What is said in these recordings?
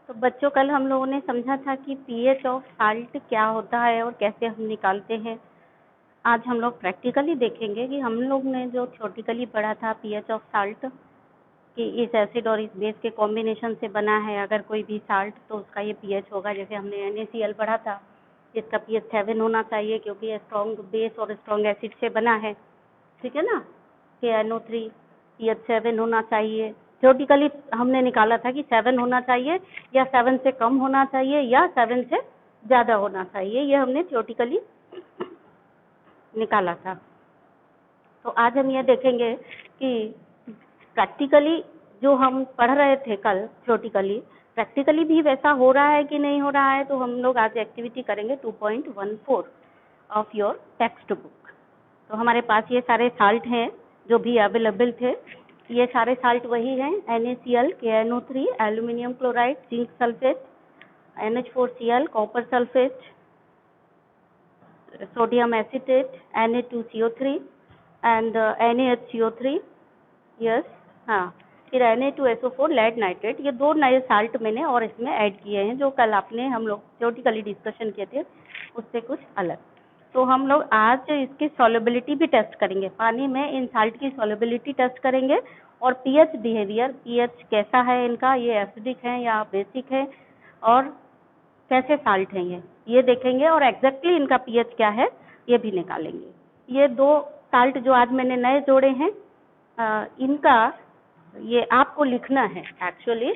तो बच्चों कल हम लोगों ने समझा था कि पीएच ऑफ साल्ट क्या होता है और कैसे हम निकालते हैं। आज हम लोग प्रैक्टिकली देखेंगे कि हम लोग ने जो थ्योरेटिकली पढ़ा था पीएच ऑफ साल्ट कि इस एसिड और इस बेस के कॉम्बिनेशन से बना है अगर कोई भी साल्ट तो उसका ये पीएच होगा। जैसे हमने NaCl पढ़ा था, इसका पीएच 7 होना चाहिए क्योंकि ये स्ट्रॉन्ग बेस और स्ट्रॉन्ग एसिड से बना है, ठीक है ना। KNO3 पीएच 7 होना चाहिए। थ्योरेटिकली हमने निकाला था कि 7 होना चाहिए या 7 से कम होना चाहिए या 7 से ज़्यादा होना चाहिए, ये हमने थ्योरेटिकली निकाला था। तो आज हम ये देखेंगे कि प्रैक्टिकली जो हम पढ़ रहे थे कल थ्योरेटिकली, प्रैक्टिकली भी वैसा हो रहा है कि नहीं हो रहा है। तो हम लोग आज एक्टिविटी करेंगे 2.14 ऑफ योर टेक्स्ट बुक। तो हमारे पास ये सारे साल्ट हैं जो भी अवेलेबल थे। ये सारे साल्ट वही हैं, NaCl, KNO3, aluminium chloride, zinc sulphate, NH4Cl, copper sulphate, sodium acetate, Na2CO3 and NaHCO3, yes, हाँ, फिर Na2SO4 लेड नाइट्रेट। ये 2 नए साल्ट मैंने और इसमें ऐड किए हैं जो कल आपने हम लोग थ्योरेटिकली डिस्कशन किए थे उससे कुछ अलग। तो हम लोग आज इसकी सॉल्युबिलिटी भी टेस्ट करेंगे, पानी में इन साल्ट की सॉल्युबिलिटी टेस्ट करेंगे और पीएच बिहेवियर, पीएच कैसा है इनका, ये एसिडिक है या बेसिक है और कैसे साल्ट हैं ये देखेंगे और एग्जैक्टली इनका पीएच क्या है ये भी निकालेंगे। ये 2 साल्ट जो आज मैंने नए जोड़े हैं इनका ये आपको लिखना है। एक्चुअली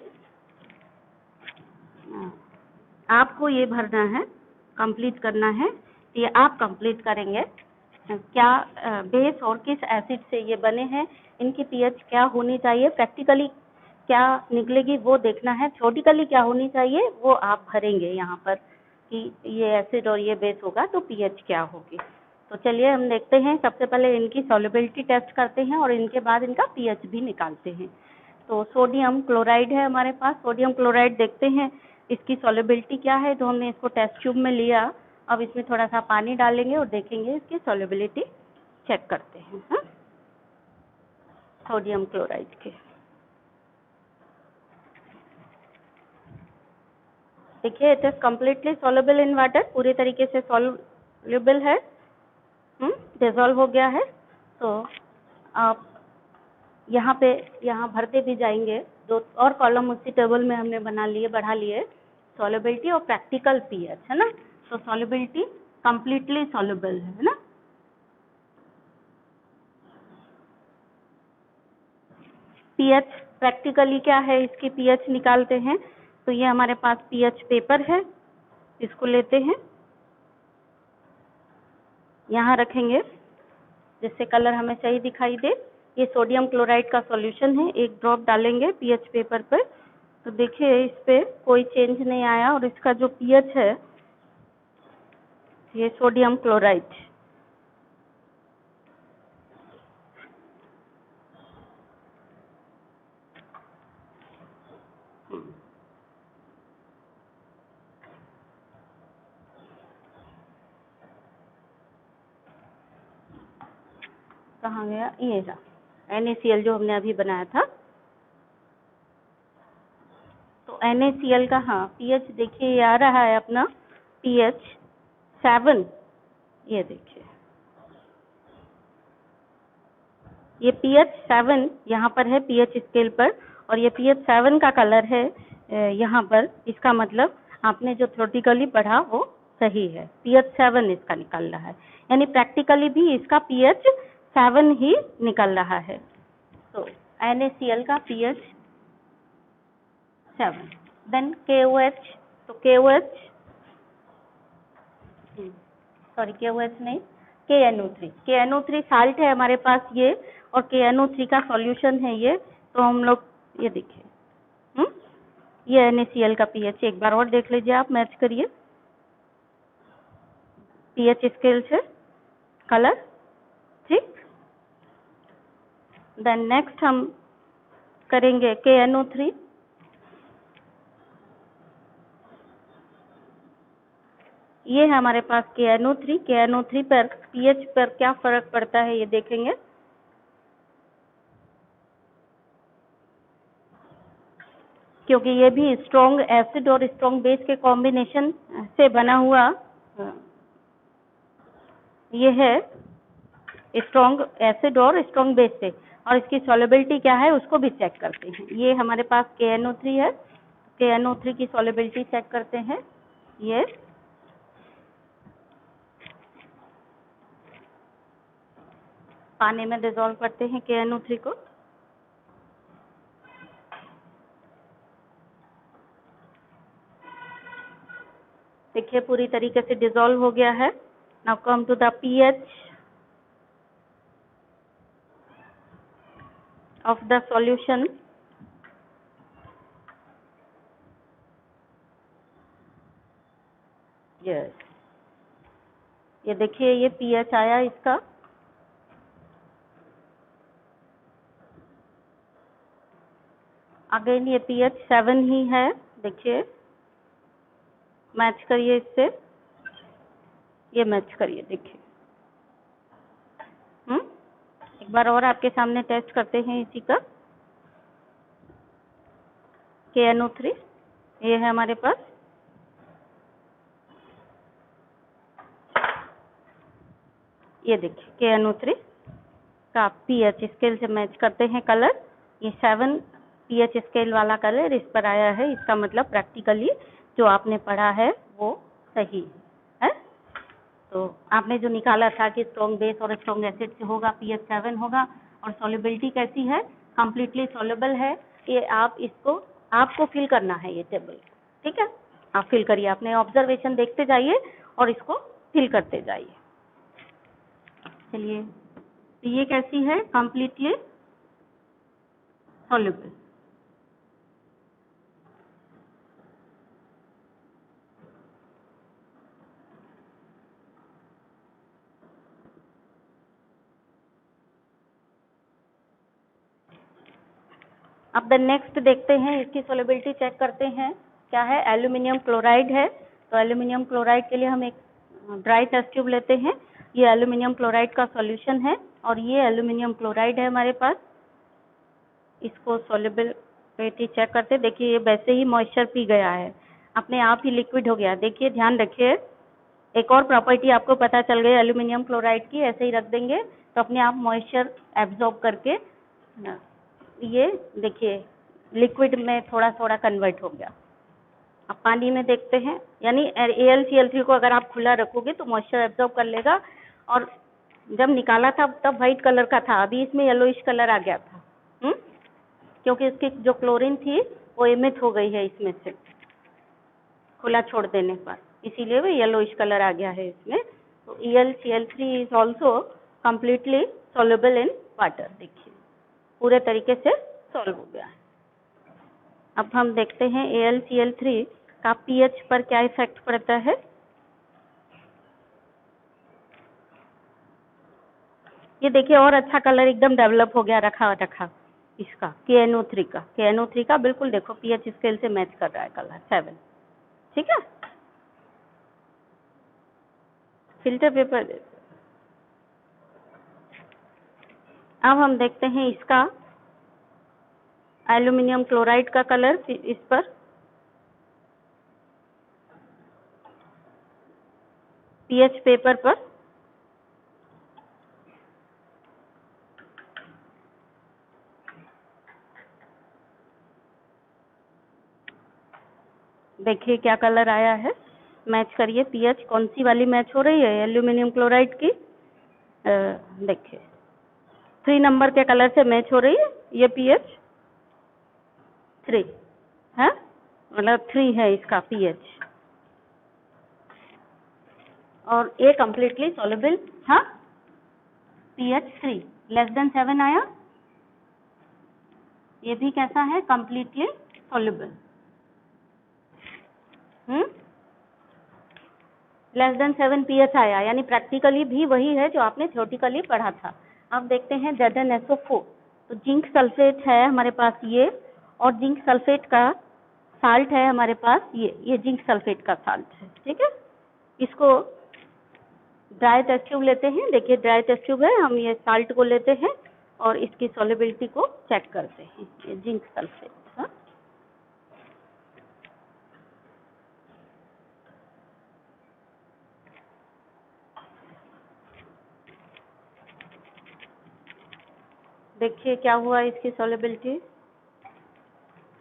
आपको ये भरना है, कंप्लीट करना है। ये आप कंप्लीट करेंगे क्या बेस और किस एसिड से ये बने हैं, इनकी पीएच क्या होनी चाहिए, प्रैक्टिकली क्या निकलेगी वो देखना है, थ्योरेटिकली क्या होनी चाहिए वो आप भरेंगे यहाँ पर कि ये एसिड और ये बेस होगा तो पीएच क्या होगी। तो चलिए हम देखते हैं, सबसे पहले इनकी सॉल्युबिलिटी टेस्ट करते हैं और इनके बाद इनका पीएच भी निकालते हैं। तो सोडियम क्लोराइड है हमारे पास, सोडियम क्लोराइड देखते हैं इसकी सॉल्युबिलिटी क्या है। तो हमने इसको टेस्ट ट्यूब में लिया, अब इसमें थोड़ा सा पानी डालेंगे और देखेंगे इसकी सॉल्युबिलिटी चेक करते हैं। हाँ, सोडियम क्लोराइड के देखिए, it is completely soluble in water, पूरी तरीके से सॉल्युबल है, डिजोल्व हो गया है। तो आप यहाँ भरते भी जाएंगे, 2 और कॉलम उसी टेबल में हमने बढ़ा लिए, सॉल्युबिलिटी और प्रैक्टिकल पीएच, है ना। तो सॉल्युबिलिटी कम्प्लीटली सॉल्युबल है ना। पीएच प्रैक्टिकली क्या है, इसकी पीएच निकालते हैं। तो ये हमारे पास पीएच पेपर है, इसको लेते हैं, यहाँ रखेंगे जिससे कलर हमें सही दिखाई दे। ये सोडियम क्लोराइड का सॉल्यूशन है, 1 ड्रॉप डालेंगे पीएच पेपर पर। तो देखिए इस पे कोई चेंज नहीं आया और इसका जो पीएच है ये सोडियम क्लोराइड, कहाँ गया, ये रहा NaCl जो हमने अभी बनाया था। तो NaCl का हाँ पीएच देखिए ये आ रहा है अपना पीएच 7, ये देखिए ये पीएच 7 यहाँ पर है पीएच स्केल पर और ये पीएच 7 का कलर है यहाँ पर। इसका मतलब आपने जो थ्योरेटिकली पढ़ा वो सही है, पीएच 7 इसका निकल रहा है, यानी प्रैक्टिकली भी इसका पीएच 7 ही निकल रहा है। तो NaCl का पीएच 7, देन KOH, तो KOH सॉरी KOH नहीं, KNO3 साल्ट है हमारे पास ये और KNO3 का सॉल्यूशन है ये। तो हम लोग ये देखिए ये NaCl का पीएच एक बार और देख लीजिए, आप मैच करिए पीएच स्केल से कलर, ठीक। देन नेक्स्ट हम करेंगे KNO3, ये है हमारे पास KNO3 पर पीएच पर क्या फर्क पड़ता है ये देखेंगे। क्योंकि ये भी स्ट्रॉन्ग एसिड और स्ट्रॉन्ग बेस के कॉम्बिनेशन से बना हुआ ये है, स्ट्रॉन्ग एसिड और स्ट्रॉन्ग बेस से, और इसकी सॉल्युबिलिटी क्या है उसको भी चेक करते हैं। ये हमारे पास KNO3 है, KNO3 की सॉल्युबिलिटी चेक करते हैं। ये पानी में डिसॉल्व करते हैं KNO3 को। देखिए पूरी तरीके से डिसॉल्व हो गया है। Now come to the pH of the solution। Yes, ये देखिए ये pH आया इसका। अगेन ये pH 7 ही है। देखिए मैच करिए इससे, ये मैच करिए देखिए। एक बार और आपके सामने टेस्ट करते हैं इसी का। KNO3 ये है हमारे पास। ये देखिए KNO3 का pH स्केल से मैच करते हैं कलर। ये 7 pH स्केल वाला कलर इस पर आया है। इसका मतलब प्रैक्टिकली जो आपने पढ़ा है वो सही है। तो आपने जो निकाला था कि स्ट्रॉन्ग बेस और स्ट्रॉन्ग एसिड से होगा, pH 7 होगा, और सॉल्युबिलिटी कैसी है, कंप्लीटली सॉल्युबल है। ये आप इसको आपको फिल करना है ये टेबल, ठीक है। आप फिल करिए, अपने ऑब्जर्वेशन देखते जाइए और इसको फिल करते जाइए। चलिए, तो ये कैसी है, कंप्लीटली सॉल्युबल। अब द नेक्स्ट देखते हैं, इसकी सॉल्युबिलिटी चेक करते हैं क्या है। एल्यूमिनियम क्लोराइड है, तो एल्यूमिनियम क्लोराइड के लिए हम एक ड्राई टेस्ट ट्यूब लेते हैं। ये एल्यूमिनियम क्लोराइड का सॉल्यूशन है और ये एल्यूमिनियम क्लोराइड है हमारे पास। इसको सॉल्युबिलिटी चेक करते, देखिए ये वैसे ही मॉइस्चर पी गया है, अपने आप ही लिक्विड हो गया। देखिए ध्यान रखिए, एक और प्रॉपर्टी आपको पता चल गई एल्यूमिनियम क्लोराइड की। ऐसे ही रख देंगे तो अपने आप मॉइस्चर एब्जॉर्ब करके ये देखिए लिक्विड में थोड़ा थोड़ा कन्वर्ट हो गया। अब पानी में देखते हैं, यानी AlCl3 को अगर आप खुला रखोगे तो मॉइस्चर एब्जॉर्ब कर लेगा, और जब निकाला था तब व्हाइट कलर का था, अभी इसमें येलोइश कलर आ गया था। क्योंकि इसकी जो क्लोरीन थी वो एमिट हो गई है इसमें से खुला छोड़ देने पर, इसीलिए वो येलोइश कलर आ गया है इसमें। तो AlCl3 is also completely soluble in water. देखिए पूरे तरीके से सॉल्व हो गया है। अब हम देखते हैं AlCl3 का pH पर क्या इफेक्ट पड़ता है। ये देखिए और अच्छा कलर एकदम डेवलप हो गया, रखा इसका KNO3 का बिल्कुल देखो pH स्केल से मैच कर रहा है कलर 7, ठीक है। Filter paper. अब हम देखते हैं इसका एल्यूमिनियम क्लोराइड का कलर इस पर pH पेपर पर। देखिए क्या कलर आया है, मैच करिए। pH कौन सी वाली मैच हो रही है, एल्यूमिनियम क्लोराइड की। देखिए 3 नंबर के कलर से मैच हो रही है ये pH 3 है, मतलब 3 है इसका pH, और ये कम्प्लीटली सॉल्युबल था। pH 3 लेस देन 7 आया, ये भी कैसा है, completely soluble. Less than 7 pH आया, यानी प्रैक्टिकली भी वही है जो आपने थ्योरेटिकली पढ़ा था। अब देखते हैं ZnSO4, तो जिंक सल्फेट है हमारे पास ये, और जिंक सल्फेट का साल्ट है हमारे पास ये जिंक सल्फेट का साल्ट है, ठीक है। इसको ड्राई टेस्ट ट्यूब लेते हैं। देखिए ड्राई टेस्ट ट्यूब है, हम ये साल्ट को लेते हैं और इसकी सॉल्युबिलिटी को चेक करते हैं। ये जिंक सल्फेट, हाँ देखिए क्या हुआ इसकी सॉल्युबिलिटी।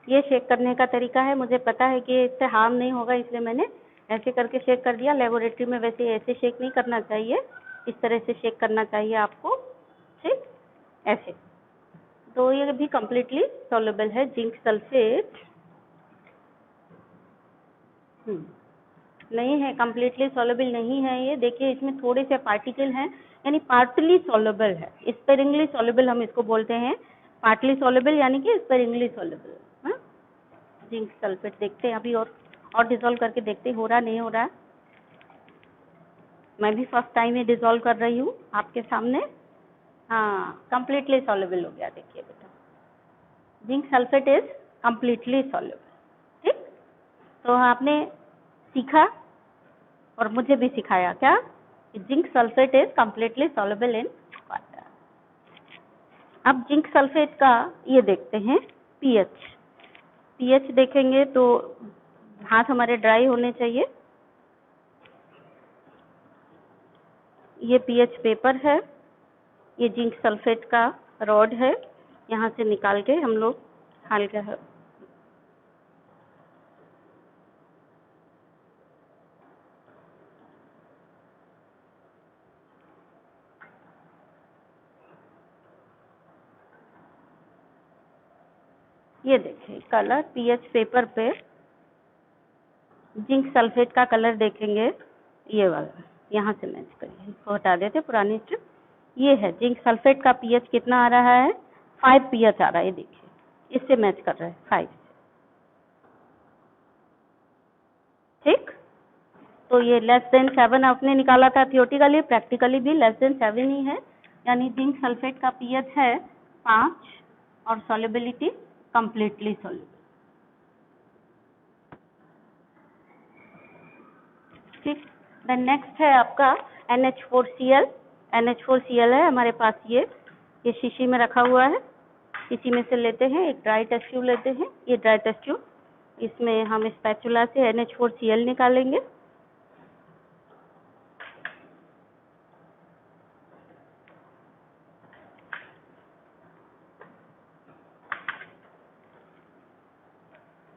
ये शेक करने का तरीका है, मुझे पता है कि इससे हार्म नहीं होगा, इसलिए मैंने ऐसे करके शेक कर दिया। लेबोरेटरी में वैसे ऐसे शेक नहीं करना चाहिए, इस तरह से शेक करना चाहिए आपको, ठीक, ऐसे। तो ये भी कम्प्लीटली सॉल्युबल है जिंक सल्फेट। नहीं है, कम्प्लीटली सॉल्युबल नहीं है ये। देखिए इसमें थोड़े से पार्टिकल हैं, यानी पार्टली सॉल्युबल है। स्पेरिंगली सॉल्युबल हम इसको बोलते हैं, पार्टली सॉल्युबल यानी कि स्पेरिंगली सॉल्युबल। हाँ, जिंक सल्फेट देखते हैं अभी, और डिसॉल्व करके देखते हैं हो रहा नहीं हो रहा। मैं भी फर्स्ट टाइम ही डिसॉल्व कर रही हूँ आपके सामने। हाँ, कम्प्लीटली सॉल्युबल हो गया, देखिए बेटा, zinc sulphate is completely soluble. ठीक, तो आपने सीखा और मुझे भी सिखाया क्या, zinc sulphate is completely soluble in water. अब जिंक सल्फेट का ये देखते हैं पीएच। पीएच देखेंगे तो हाथ हमारे ड्राई होने चाहिए। ये पीएच पेपर है, ये जिंक सल्फेट का रॉड है, यहाँ से निकाल के हम लोग हल्का है। ये देखिए कलर पीएच पेपर पे जिंक सल्फेट का कलर देखेंगे, ये वाला, यहाँ से मैच करिए, इसको हटा देते पुरानी स्ट्रिप। ये है जिंक सल्फेट का पीएच कितना आ रहा है, 5 पीएच आ रहा है, ये देखिए, इससे मैच कर रहा है 5। ठीक, तो ये लेस देन 7 आपने निकाला था थियोटिकली, प्रैक्टिकली भी लेस देन 7 ही है, यानी जिंक सल्फेट का पीएच है 5 और सॉल्युबिलिटी कम्प्लीटली सॉल्युबल। ठीक, देन नेक्स्ट है आपका NH4Cl। NH4Cl है हमारे पास, ये शीशी में रखा हुआ है, इसी में से लेते हैं, एक ड्राई टेस्ट ट्यूब लेते हैं, ये ड्राई टेस्ट ट्यूब, इसमें हम स्पैचुला से NH4Cl निकालेंगे।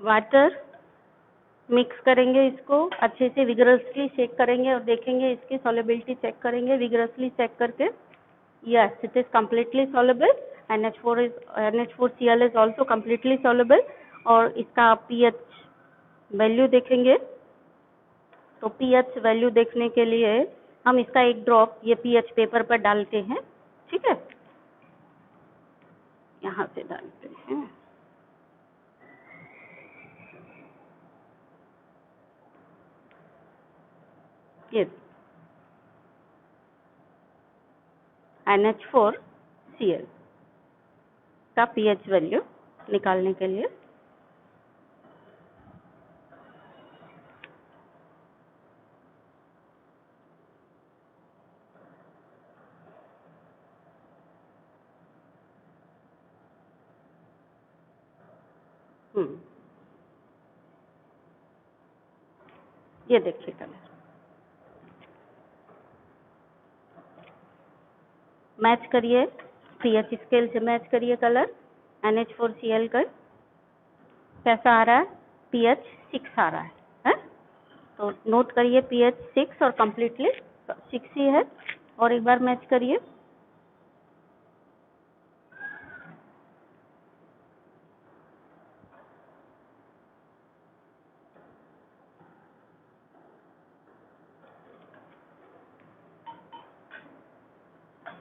वाटर मिक्स करेंगे, इसको अच्छे से विगरसली चेक करेंगे और देखेंगे इसकी सॉल्युबिलिटी चेक करेंगे विगरसली चेक करके। Yes, it is completely soluble. NH4Cl is also completely soluble. और इसका पीएच वैल्यू देखेंगे, तो पीएच वैल्यू देखने के लिए हम इसका एक ड्रॉप ये पीएच पेपर पर डालते हैं। ठीक है, यहाँ से डालते हैं, ये NH4Cl का पीएच वैल्यू निकालने के लिए। ये देखिए कलर मैच करिए, पीएच स्केल से मैच करिए कलर। NH4Cl का कैसा आ रहा है, पीएच 6 आ रहा है? तो नोट करिए पीएच 6 और कम्प्लीटली 6 ही है, और एक बार मैच करिए।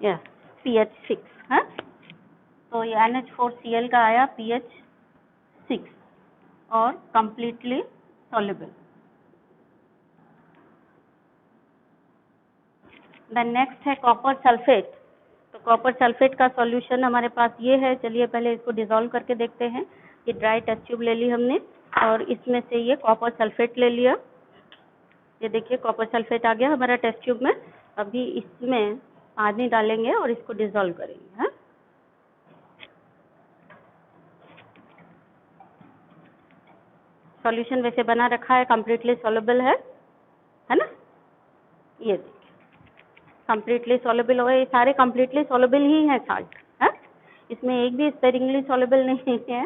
यस, पीएच 6 है, तो ये NH4Cl का आया पीएच 6 और कम्प्लीटली सॉल्युबल। देन नेक्स्ट है कॉपर सल्फेट। तो कॉपर सल्फेट का सॉल्यूशन हमारे पास ये है, चलिए पहले इसको डिसॉल्व करके देखते हैं। ये ड्राई टेस्ट ट्यूब ले ली हमने और इसमें से ये कॉपर सल्फेट ले लिया। ये देखिए कॉपर सल्फेट आ गया हमारा टेस्ट ट्यूब में। अभी इसमें पानी डालेंगे और इसको डिसॉल्व करेंगे। हाँ, सॉल्यूशन वैसे बना रखा है, कम्प्लीटली सॉल्युबल है ना। ये देखिए कम्प्लीटली सॉल्युबल हो गए, ये सारे कम्प्लीटली सॉल्युबल ही हैं साल्ट है। इसमें एक भी स्पेरिंगली सॉल्युबल नहीं है।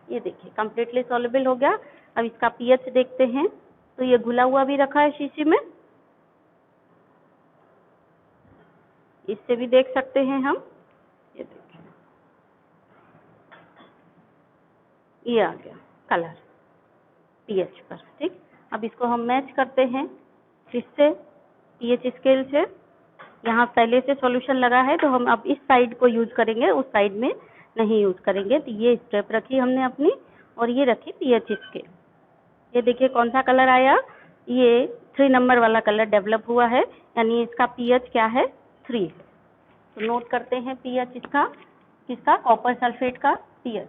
ये देखिए कम्प्लीटली सॉल्युबल हो गया। अब इसका पीएच देखते हैं। तो ये घुला हुआ भी रखा है शीशी में, इससे भी देख सकते हैं हम। ये देखिए ये आ गया कलर पीएच पर। ठीक, अब इसको हम मैच करते हैं किससे, पीएच स्केल से। यहाँ पहले से सॉल्यूशन लगा है तो हम अब इस साइड को यूज करेंगे, उस साइड में नहीं यूज करेंगे। तो ये स्टेप रखी हमने अपनी, और ये रखी पीएच स्केल। ये देखिए कौन सा कलर आया, ये 3 नंबर वाला कलर डेवलप हुआ है, यानी इसका पीएच क्या है, 3 है। तो नोट करते हैं पीएच इसका, किसका, कॉपर सल्फेट का पीएच।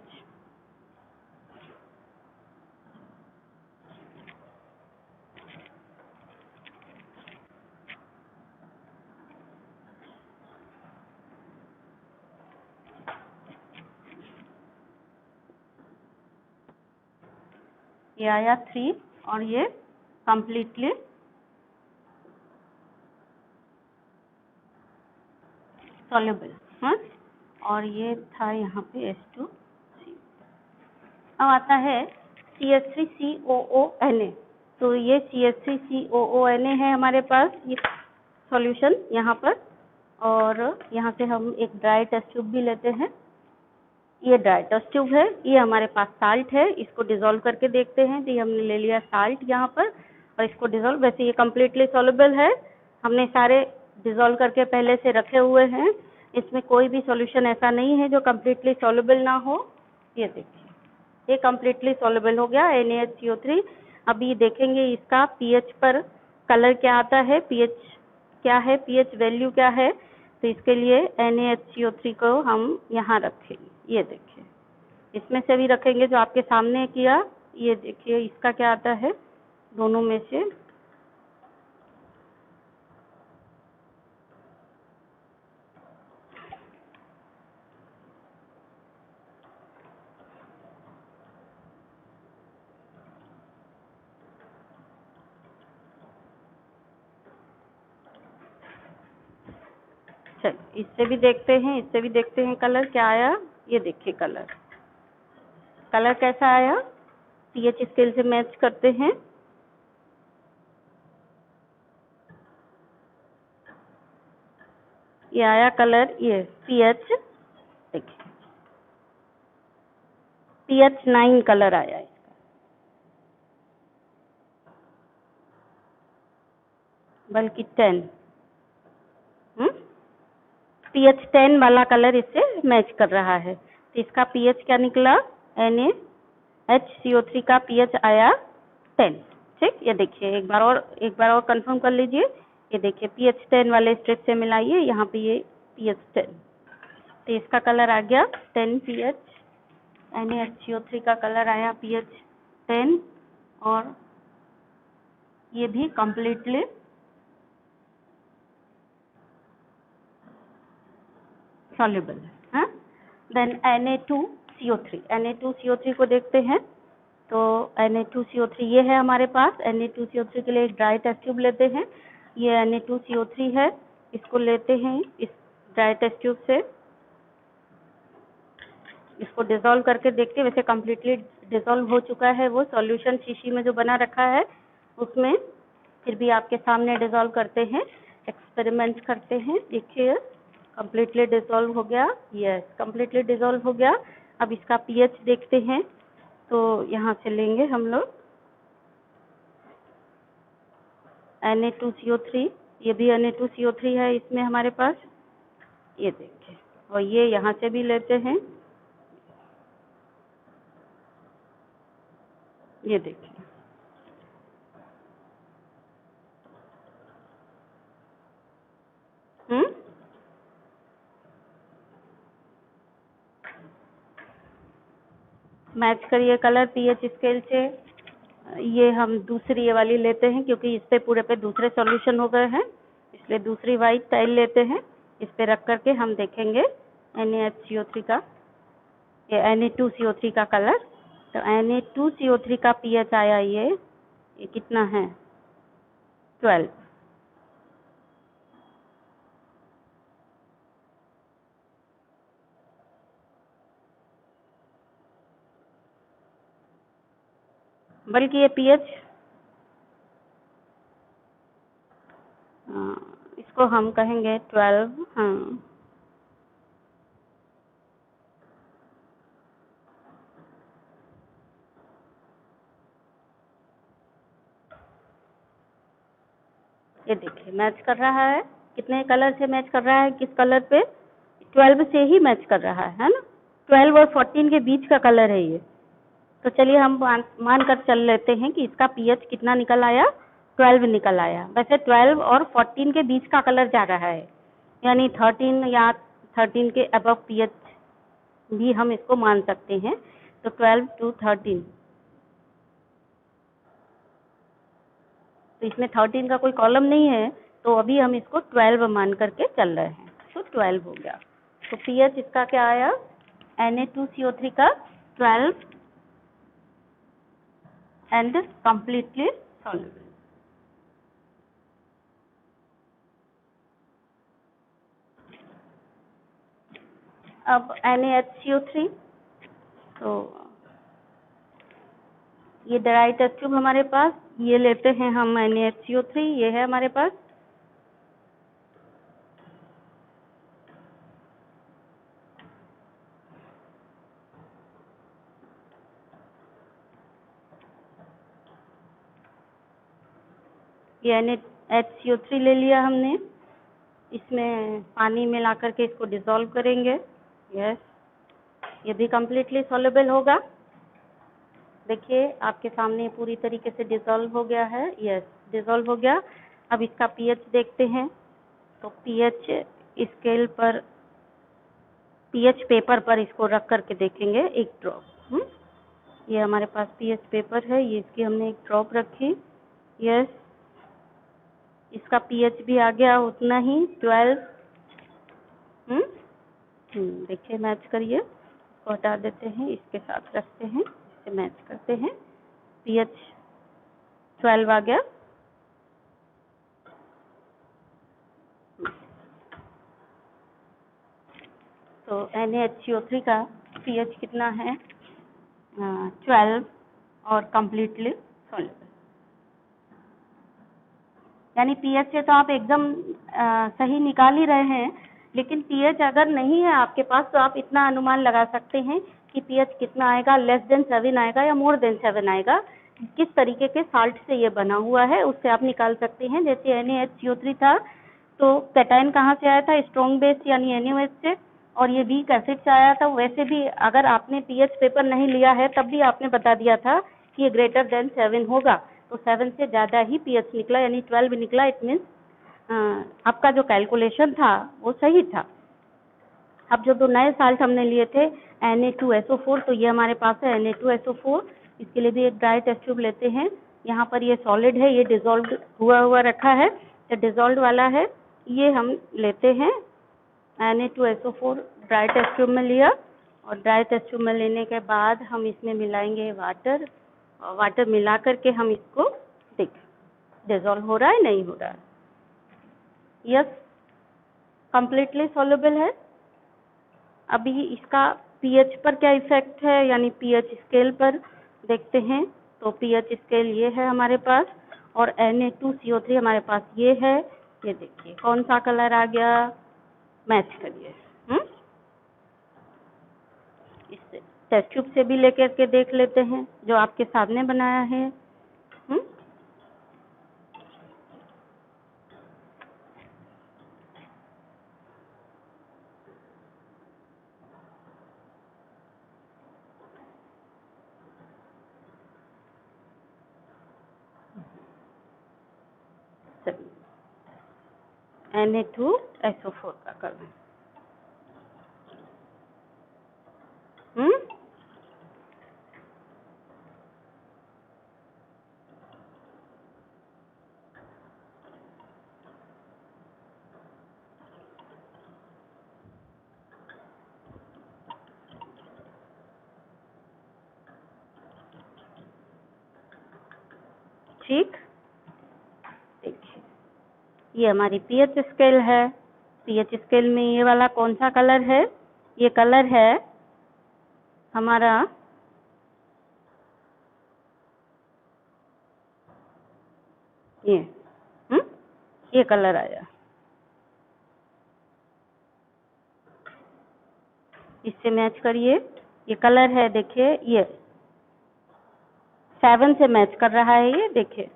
ये आया 3 और ये कंप्लीटली सॉल्युबल। हाँ, और ये था यहाँ पे H2। अब आता है CH3COONA। तो ये CH3COONA है हमारे पास, ये सॉल्यूशन यहाँ पर। और यहाँ से हम एक ड्राई टेस्ट ट्यूब भी लेते हैं। ये ड्राई टेस्ट ट्यूब है, ये हमारे पास साल्ट है, इसको डिसॉल्व करके देखते हैं। तो ये हमने ले लिया साल्ट यहाँ पर, और इसको डिसॉल्व, वैसे ये कम्प्लीटली सॉल्युबल है, हमने सारे डिसॉल्व करके पहले से रखे हुए हैं। इसमें कोई भी सॉल्यूशन ऐसा नहीं है जो कम्प्लीटली सॉल्युबल ना हो। ये देखिए ये कम्प्लीटली सॉल्युबल हो गया NaHCO3। अभी देखेंगे इसका पीएच पर कलर क्या आता है, पीएच क्या है, पीएच वैल्यू क्या है। तो इसके लिए NaHCO3 को हम यहाँ रखेंगे। ये देखिए इसमें से भी रखेंगे जो आपके सामने किया। ये देखिए इसका क्या आता है, दोनों में से चल, इससे भी देखते हैं, इससे भी देखते हैं कलर क्या आया। ये देखिए कलर, कलर कैसा आया, पीएच स्केल से मैच करते हैं। ये आया कलर, ये पीएच देखिए पीएच 9 कलर आया इसका, बल्कि 10। पीएच 10 वाला कलर इससे मैच कर रहा है। तो इसका पीएच क्या निकला, NaHCO3 का पीएच आया 10। ठीक, ये देखिए एक बार और कंफर्म कर लीजिए। ये देखिए पीएच 10 वाले स्ट्रिप से मिलाइए, यहाँ पे ये पीएच 10। तो इसका कलर आ गया 10 पीएच, NaHCO3 का कलर आया पीएच 10, और ये भी कम्प्लीटली सॉल्युबल है। देन Na2CO3 को देखते हैं। तो Na2CO3 ये है हमारे पास। Na2CO3 के लिए एक ड्राई टेस्ट ट्यूब लेते हैं। ये Na2CO3 है, इसको लेते हैं इस ड्राई टेस्ट ट्यूब से, इसको डिसॉल्व करके देखते हैं। वैसे कम्प्लीटली डिसॉल्व हो चुका है वो सॉल्यूशन शीशी में जो बना रखा है उसमें, फिर भी आपके सामने डिसॉल्व करते हैं, एक्सपेरिमेंट करते हैं। देखिए कम्प्लीटली डिसॉल्व हो गया, यस कम्प्लीटली डिसॉल्व हो गया। अब इसका पीएच देखते हैं। तो यहाँ से लेंगे हम लोग Na2CO3, ये भी Na2CO3 है इसमें हमारे पास। ये देखिए, और ये यहाँ से भी लेते हैं। ये देखिए मैच करिए कलर पीएच स्केल से। ये हम दूसरी ये वाली लेते हैं क्योंकि इस पे पूरे पे दूसरे सॉल्यूशन हो गए हैं, इसलिए दूसरी वाइट टाइल लेते हैं। इस पे रख करके हम देखेंगे NaHCO3 का, ये Na2CO3 का कलर। तो Na2CO3 का पीएच आया ये कितना है, 12। बल्कि ये पीएच, इसको हम कहेंगे 12। हाँ, ये देखिए मैच कर रहा है, कितने कलर से मैच कर रहा है, किस कलर पे, 12 से ही मैच कर रहा है ना। 12 और 14 के बीच का कलर है ये। तो चलिए हम मान कर चल लेते हैं कि इसका पीएच कितना निकल आया, 12 निकल आया। वैसे 12 और 14 के बीच का कलर जा रहा है, यानी 13 या 13 के अबव पीएच भी हम इसको मान सकते हैं। तो 12 to 13, तो इसमें 13 का कोई कॉलम नहीं है, तो अभी हम इसको 12 मान करके चल रहे हैं, तो 12 हो गया। तो पीएच इसका क्या आया, Na2CO3 का 12 एंड कंप्लीटली सॉल्युबल। अब NaHCO3, तो ये ड्राई टेस्ट ट्यूब हमारे पास, ये लेते हैं हम NaHCO3, ये है हमारे पास। ये NaHCO3 ले लिया हमने, इसमें पानी मिला करके इसको डिसॉल्व करेंगे। यस, ये भी कम्प्लीटली सॉल्युबल होगा। देखिए आपके सामने पूरी तरीके से डिसॉल्व हो गया है। यस, डिसॉल्व हो गया। अब इसका पीएच देखते हैं, तो पीएच स्केल पर, पीएच पेपर पर इसको रख करके देखेंगे एक ड्रॉप। ये हमारे पास पीएच पेपर है, ये इसकी हमने एक ड्रॉप रखी। यस, इसका पीएच भी आ गया उतना ही, 12। देखिए मैच करिए, इसको हटा देते हैं, इसके साथ रखते हैं, इससे मैच करते हैं। पीएच 12 आ गया। तो NaHCO3 का पीएच कितना है, 12 और कम्प्लीटली सॉल्युबल। यानी पीएच से तो आप एकदम सही निकाल ही रहे हैं, लेकिन पीएच अगर नहीं है आपके पास तो आप इतना अनुमान लगा सकते हैं कि पीएच कितना आएगा, लेस देन 7 आएगा या मोर देन 7 आएगा। किस तरीके के साल्ट से ये बना हुआ है उससे आप निकाल सकते हैं। जैसे NaHCO3 था, तो कैटायन कहाँ से आया था, स्ट्रॉन्ग बेस यानी NaOH से, और ये वीक एसिड से आया था। वैसे भी अगर आपने पीएच पेपर नहीं लिया है तब भी आपने बता दिया था कि ये ग्रेटर देन 7 होगा, तो 7 से ज़्यादा ही पीएच निकला, यानी 12 निकला। इट मीन्स आपका जो कैलकुलेशन था वो सही था। अब जो दो नए साल्ट हमने लिए थे Na2SO4, तो ये हमारे पास है Na2SO4। इसके लिए भी एक ड्राई टेस्ट ट्यूब लेते हैं। यहाँ पर ये सॉलिड है, ये डिसॉल्व हुआ रखा है, तो डिसॉल्व वाला है, ये हम लेते हैं। Na2SO4 ड्राई टेस्ट ट्यूब में लिया, और ड्राई टेस्ट ट्यूब में लेने के बाद हम इसमें मिलाएंगे वाटर, और वाटर मिला करके हम इसको देखें डिसॉल्व हो रहा है नहीं हो रहा है। यस, कम्प्लीटली सॉल्युबल है। अभी इसका पीएच पर क्या इफेक्ट है, यानी पीएच स्केल पर देखते हैं। तो पीएच स्केल ये है हमारे पास, और Na2CO3 हमारे पास ये है। ये देखिए कौन सा कलर आ गया, मैच करिए। इससे टेस्ट ट्यूब से भी लेकर के देख लेते हैं, जो आपके सामने बनाया है। Na2SO4 का कलर। ठीक, देखिए ये हमारी पीएच स्केल है। पीएच स्केल में ये वाला कौन सा कलर है, ये कलर है हमारा ये ये कलर आया, इससे मैच करिए। ये कलर है, देखिए ये 7 से मैच कर रहा है, ये देखिए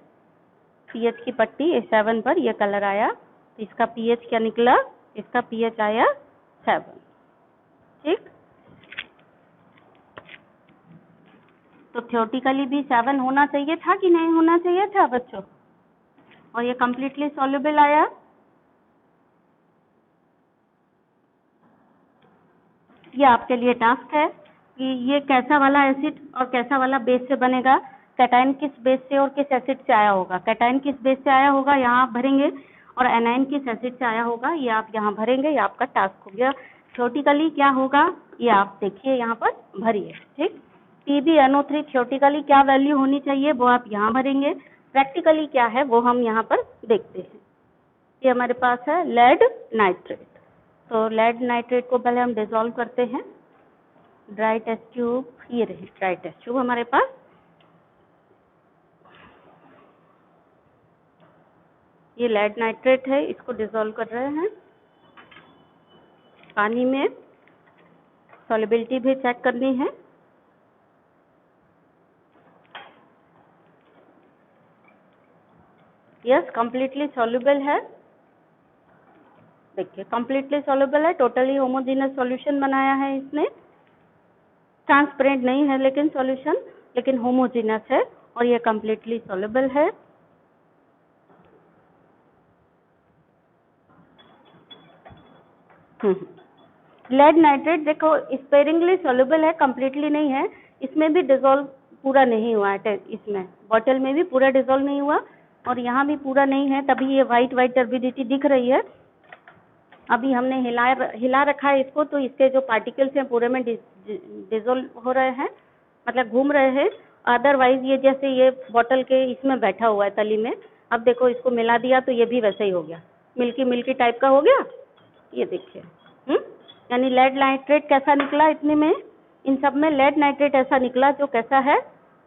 पीएच की पट्टी 7 पर ये कलर आया, तो इसका पीएच क्या निकला, इसका पीएच आया 7। ठीक, तो थ्योरेटिकली भी 7 होना चाहिए था कि नहीं होना चाहिए था बच्चों? और ये कम्प्लीटली सॉल्युबल आया। ये आपके लिए टास्क है कि ये कैसा वाला एसिड और कैसा वाला बेस से बनेगा, कैटायन किस बेस से और किस एसिड से आया होगा। कैटायन किस बेस से आया होगा, यहाँ आप भरेंगे, और एनायन किस एसिड से आया होगा, ये आप यहाँ भरेंगे। ये आपका टास्क हो गया। थ्योरेटिकली क्या होगा, ये आप देखिए यहाँ पर भरिए। ठीक, PbNO3 थ्योरेटिकली क्या वैल्यू होनी चाहिए वो आप यहाँ भरेंगे, प्रैक्टिकली क्या है वो हम यहाँ पर देखते हैं। ये हमारे पास है लेड नाइट्रेट, तो लेड नाइट्रेट को पहले हम डिसॉल्व करते हैं। ड्राई टेस्ट ट्यूब, ये रही ड्राई टेस्ट ट्यूब हमारे पास। ये लेड नाइट्रेट है, इसको डिसॉल्व कर रहे हैं पानी में। सॉल्युबिलिटी भी चेक करनी है। यस, कंप्लीटली सॉल्युबल है। देखिए कंप्लीटली सॉल्युबल है, टोटली होमोजेनस सॉल्यूशन बनाया है इसने। ट्रांसपेरेंट नहीं है लेकिन सॉल्यूशन, लेकिन होमोजेनस है और ये कंप्लीटली सॉल्युबल है। लेड नाइट्रेट देखो स्पेरिंगली सॉल्युबल है, कंप्लीटली नहीं है। इसमें भी डिसॉल्व पूरा नहीं हुआ है, इसमें बॉटल में भी पूरा डिसॉल्व नहीं हुआ और यहाँ भी पूरा नहीं है, तभी ये वाइट वाइट टर्बिडिटी दिख रही है। अभी हमने हिला रखा है इसको, तो इसके जो पार्टिकल्स हैं पूरे में डिसॉल्व हो रहे हैं, मतलब घूम रहे हैं। अदरवाइज ये जैसे ये बॉटल के इसमें बैठा हुआ है तली में। अब देखो इसको मिला दिया तो ये भी वैसे ही हो गया, मिल्की मिल्की टाइप का हो गया। ये देखिए, यानी लेड नाइट्रेट कैसा निकला इतने में, इन सब में लेड नाइट्रेट ऐसा निकला जो कैसा है,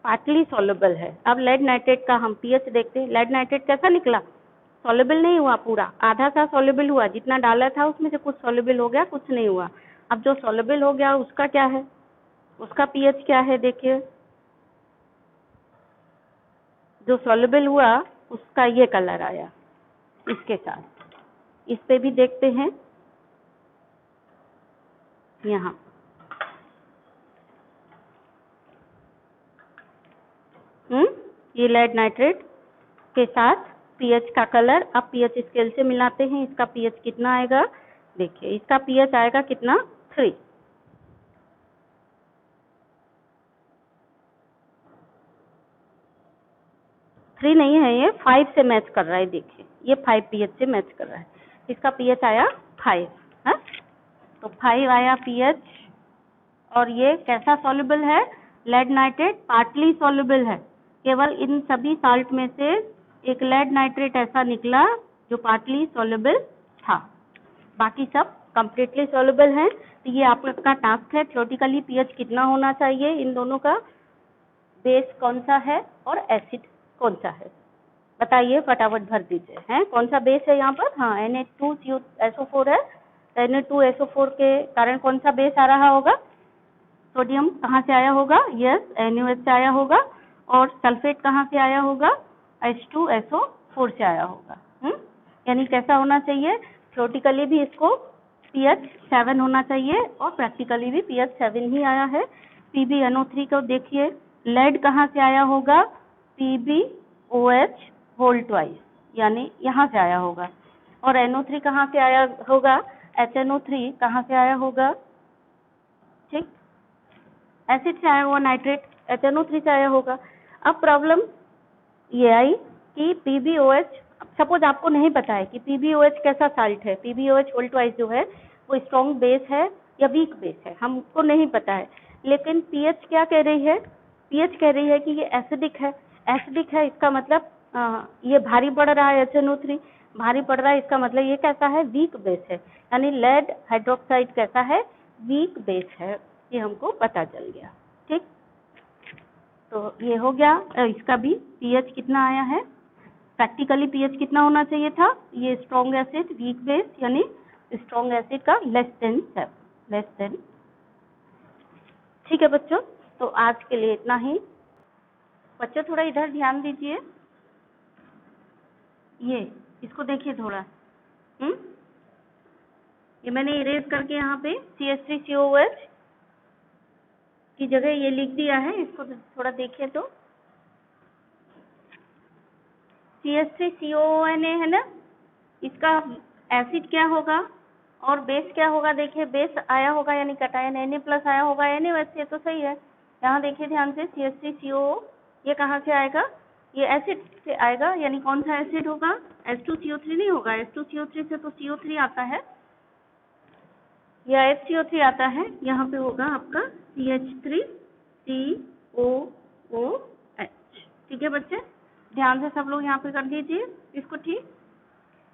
पार्टली सॉल्युबल है। अब लेड नाइट्रेट का हम पीएच देखते हैं। लेड नाइट्रेट कैसा निकला, सॉल्युबल नहीं हुआ, पूरा आधा सा सॉल्युबल हुआ, जितना डाला था उसमें से कुछ सॉल्युबल हो गया, कुछ नहीं हुआ। अब जो सॉल्युबल हो गया उसका क्या है, उसका पीएच क्या है, देखिए जो सॉल्युबल हुआ उसका ये कलर आया इसके साथ। इस पे भी देखते हैं यहाँ, ये लेड नाइट्रेट के साथ पीएच का कलर। अब पीएच स्केल से मिलाते हैं, इसका पीएच कितना आएगा, देखिए इसका पीएच आएगा कितना, 3। नहीं है, ये 5 से मैच कर रहा है। देखिए ये 5 पीएच से मैच कर रहा है, इसका पीएच आया 5 है, तो 5 आया पीएच। और ये कैसा सॉल्युबल है, लेड नाइट्रेट पार्टली सॉल्युबल है। केवल इन सभी साल्ट में से एक लेड नाइट्रेट ऐसा निकला जो पार्टली सॉल्युबल था, बाकी सब कंप्लीटली सॉल्युबल है। तो ये आपका टास्क है, थ्योरेटिकली पीएच कितना होना चाहिए इन दोनों का, बेस कौन सा है और एसिड कौन सा है, बताइए फटाफट भर दीजिए। हैं, कौन सा बेस है यहाँ पर, हाँ Na2SO4 है। Na2SO4 के कारण कौन सा बेस आ रहा होगा, सोडियम कहाँ से आया होगा, यस NaOH से आया होगा। और सल्फेट कहाँ से आया होगा, H2SO4 से आया होगा। यानी कैसा होना चाहिए, थ्योरेटिकली भी इसको pH 7 होना चाहिए और प्रैक्टिकली भी pH 7 ही आया है। PbNO3 को देखिए, लेड कहाँ से आया होगा, PbOH होल ट्वाइस, यानी यहाँ से आया होगा। और NO3 कहाँ से आया होगा, HNO3 कहाँ से आया होगा, ठीक, एसिड से आया हुआ नाइट्रेट HNO3 से आया होगा। अब प्रॉब्लम ये आई कि PbOH, सपोज आपको नहीं पता है कि PbOH कैसा साल्ट है, PbOH होल ट्वाइस जो है वो स्ट्रॉन्ग बेस है या वीक बेस है, हमको नहीं पता है। लेकिन पीएच क्या कह रही है, पीएच कह रही है कि ये एसिडिक है। एसिडिक है इसका मतलब ये भारी पड़ रहा है, HNO3 भारी पड़ रहा है, इसका मतलब ये कैसा है, वीक बेस है। यानी लेड हाइड्रोक्साइड कैसा है, वीक बेस है, ये हमको पता चल गया। ठीक, तो ये हो गया। इसका भी पीएच कितना आया है, प्रैक्टिकली पीएच कितना होना चाहिए था, ये स्ट्रॉन्ग एसिड वीक बेस यानी स्ट्रॉन्ग एसिड का लेस देन। ठीक है बच्चों, तो आज के लिए इतना ही। बच्चों थोड़ा इधर ध्यान दीजिए, ये इसको देखिए थोड़ा। ये मैंने इरेज करके यहाँ पे CH3COOH की जगह ये लिख दिया है, इसको थोड़ा देखिए तो CH3COONA है ना, इसका एसिड क्या होगा और बेस क्या होगा, देखिए बेस आया होगा यानी कटायन Na+ आया होगा, Na वैसे तो सही है। यहाँ देखिए ध्यान से CH3COO, ये कहाँ से आएगा, ये एसिड से आएगा, यानी कौन सा एसिड होगा, H2CO3 नहीं होगा, H2CO3 से तो CO3 आता है या HCO3 आता है, यहाँ पे होगा आपका CH3COOH। ठीक है बच्चे, ध्यान से सब लोग यहाँ पे कर दीजिए इसको, ठीक।